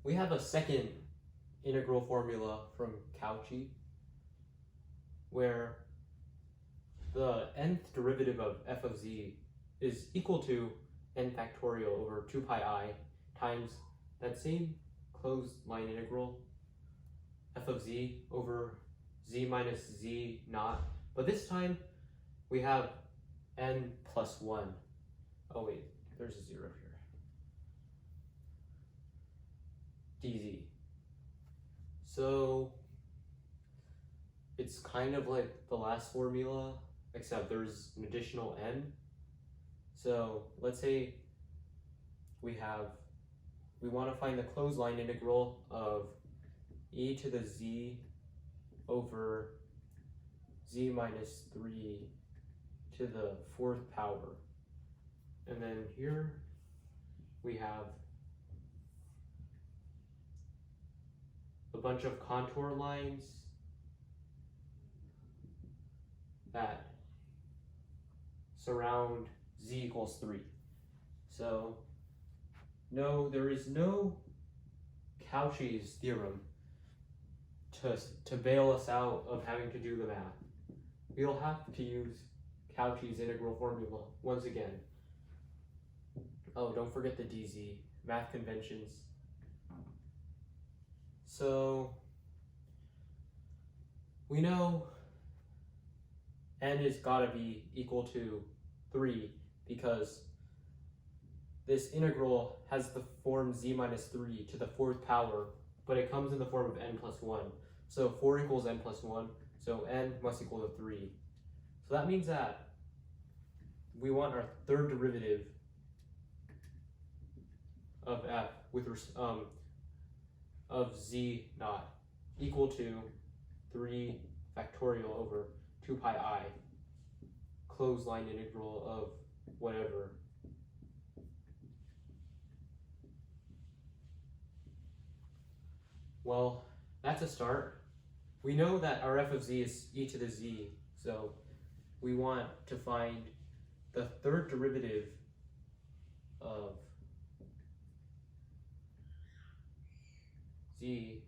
we have a second integral formula from Cauchy where the nth derivative of f of z is equal to n factorial over 2 pi I times that same closed line integral f of z over z minus z naught, but this time we have n plus 1. Oh wait, there's a 0 here. dz. So it's kind of like the last formula, except there's an additional n. So let's say we want to find the closed line integral of e to the z over z minus 3 to the 4th power. And then here we have a bunch of contour lines that surround z equals 3. So no, there is no Cauchy's theorem to bail us out of having to do the math. We'll have to use Cauchy's integral formula once again. Oh, don't forget the dz, math conventions. So we know n has got to be equal to 3 because this integral has the form z minus 3 to the 4th power, but it comes in the form of n plus 1. So 4 equals n plus 1, so n must equal to 3. So that means that we want our third derivative of f with of z naught equal to 3 factorial over 2 pi I closed line integral of whatever. Well, that's a start. We know that our f of z is e to the z, so we want to find the third derivative of z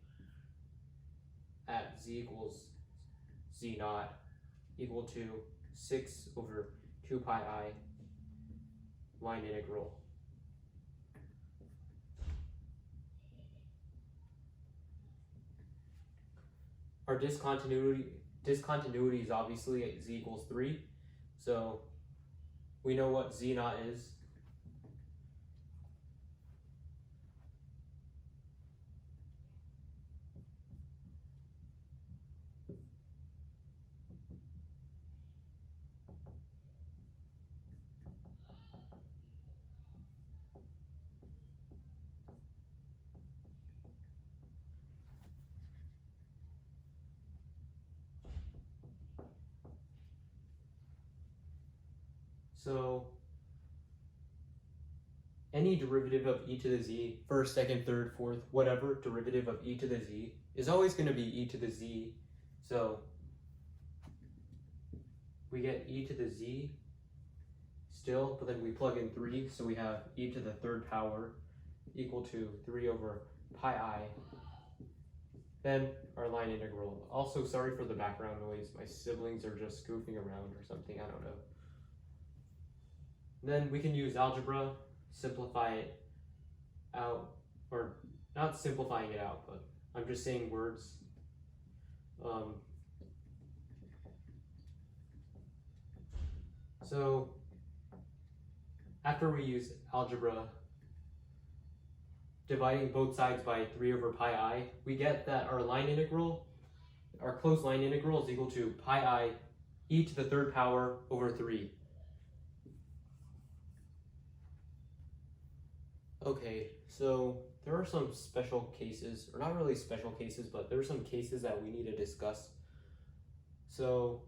at z equals z naught equal to 6 over 2 pi I line integral. Our discontinuity is obviously at z equals 3, so we know what z naught is. So any derivative of e to the z, first, second, third, fourth, whatever derivative of e to the z is always going to be e to the z. So we get e to the z still, but then we plug in 3, so we have e to the 3rd power equal to 3 over pi I. Then our line integral. Also, sorry for the background noise. My siblings are just goofing around or something, I don't know. Then we can use algebra, simplify it out, or not simplifying it out, but I'm just saying words. So after we use algebra, dividing both sides by 3 over pi I, we get that our line integral, our closed line integral is equal to pi I e to the 3rd power over 3. Okay, so there are some special cases, or not really special cases, but there are some cases that we need to discuss. So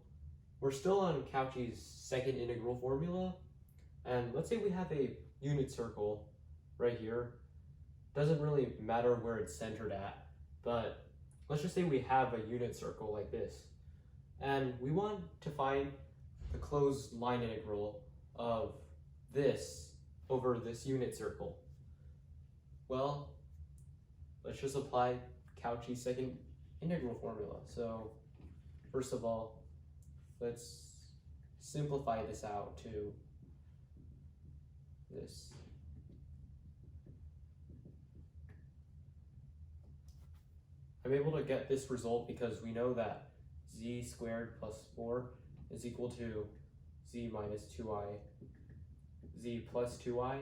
we're still on Cauchy's second integral formula, and let's say we have a unit circle right here. Doesn't really matter where it's centered at, but let's just say we have a unit circle like this, and we want to find the closed line integral of this over this unit circle. Well, let's just apply Cauchy's second integral formula. So first of all, let's simplify this out to this. I'm able to get this result because we know that z squared plus 4 is equal to z minus 2i, z plus 2i.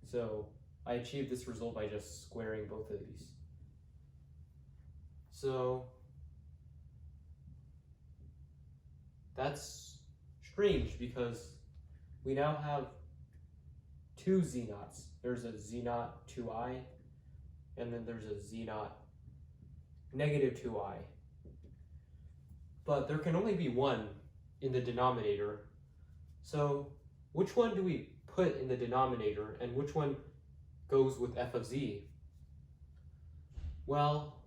So I achieved this result by just squaring both of these. So that's strange because we now have two z naughts. There's a z naught 2i, and then there's a z naught negative 2i. But there can only be one in the denominator. So which one do we put in the denominator and which one goes with f of z? Well,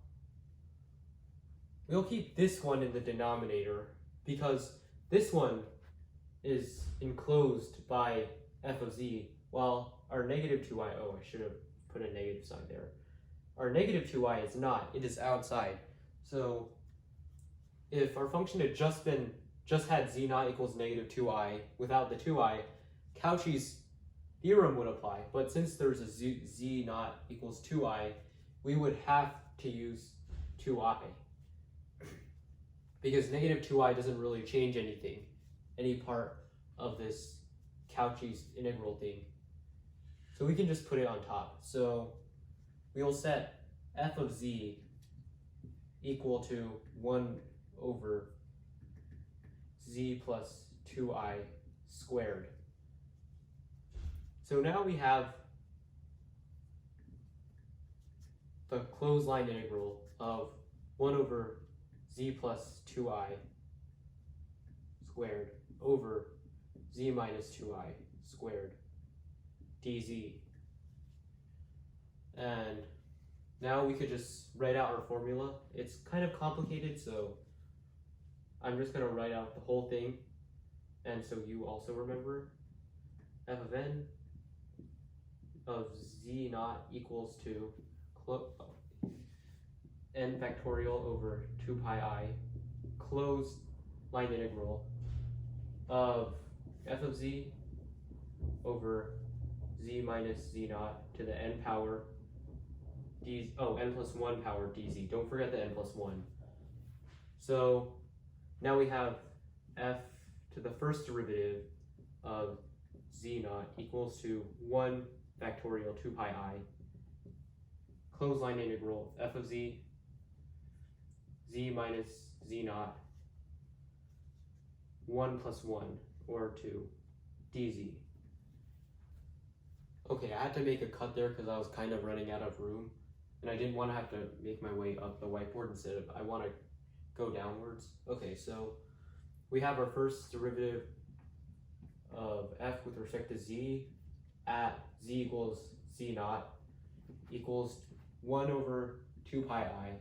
we'll keep this one in the denominator because this one is enclosed by f of z, while our negative 2i, oh, I should have put a negative sign there. Our negative 2i is not, it is outside. So if our function had just had z naught equals negative 2i without the 2i, Cauchy's theorem would apply. But since there's a z naught equals 2i, we would have to use 2i. Because negative 2i doesn't really change anything, any part of this Cauchy's integral thing. So we can just put it on top. So we will set f of z equal to 1 over z plus 2i squared. So now we have the closed line integral of 1 over z plus 2i squared over z minus 2i squared dz. And now we could just write out our formula. It's kind of complicated, so I'm just going to write out the whole thing, and so you also remember. F of n of z naught equals to n factorial over 2 pi I closed line integral of f of z over z minus z naught to the n power d, n plus 1 power dz. Don't forget the n plus 1. So now we have f to the first derivative of z naught equals to 1 factorial 2 pi I closed line integral f of z, z minus z naught, 1 plus 1, or 2, dz. Okay, I had to make a cut there because I was kind of running out of room, and I didn't want to have to make my way up the whiteboard instead of, I want to go downwards. Okay, so we have our first derivative of f with respect to z at z equals z naught equals 1 over 2 pi I,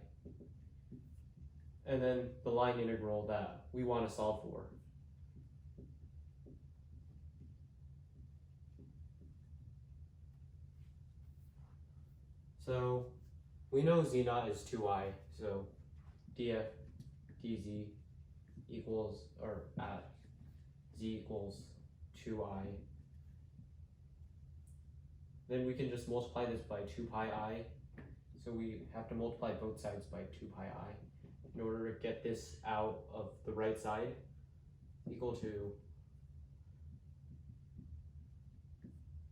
and then the line integral that we want to solve for. So we know z naught is 2i, so df dz equals, or at z equals 2i. Then we can just multiply this by 2 pi I. So we have to multiply both sides by 2 pi I in order to get this out of the right side, equal to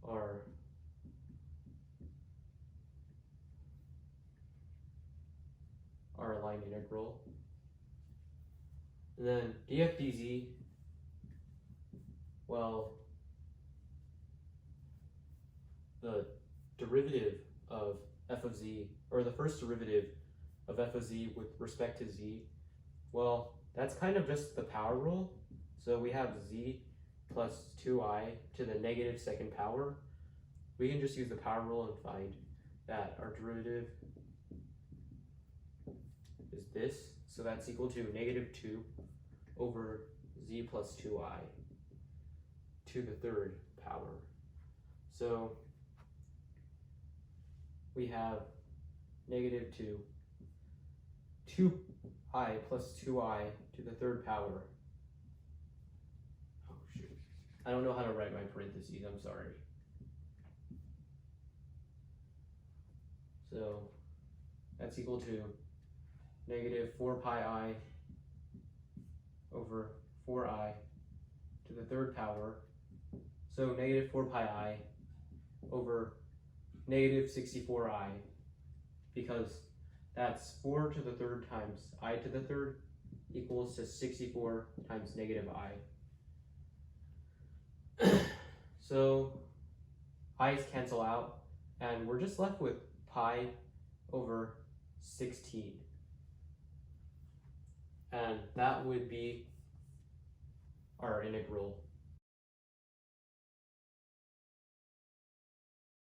our line integral. And then df dz, well, the derivative of f of z, or the first derivative of f of z with respect to z, well, that's kind of just the power rule. So we have z plus 2i to the negative second power. We can just use the power rule and find that our derivative is this. So that's equal to negative 2 over z plus 2i to the third power. So we have negative 2i plus 2i to the third power. Oh shoot. I don't know how to write my parentheses, I'm sorry. So that's equal to negative 4 pi I over 4i to the third power. So negative 4 pi I over negative 64i, because that's 4 to the third times I to the third equals to 64 times negative I. So i's cancel out, and we're just left with pi over 16. And that would be our integral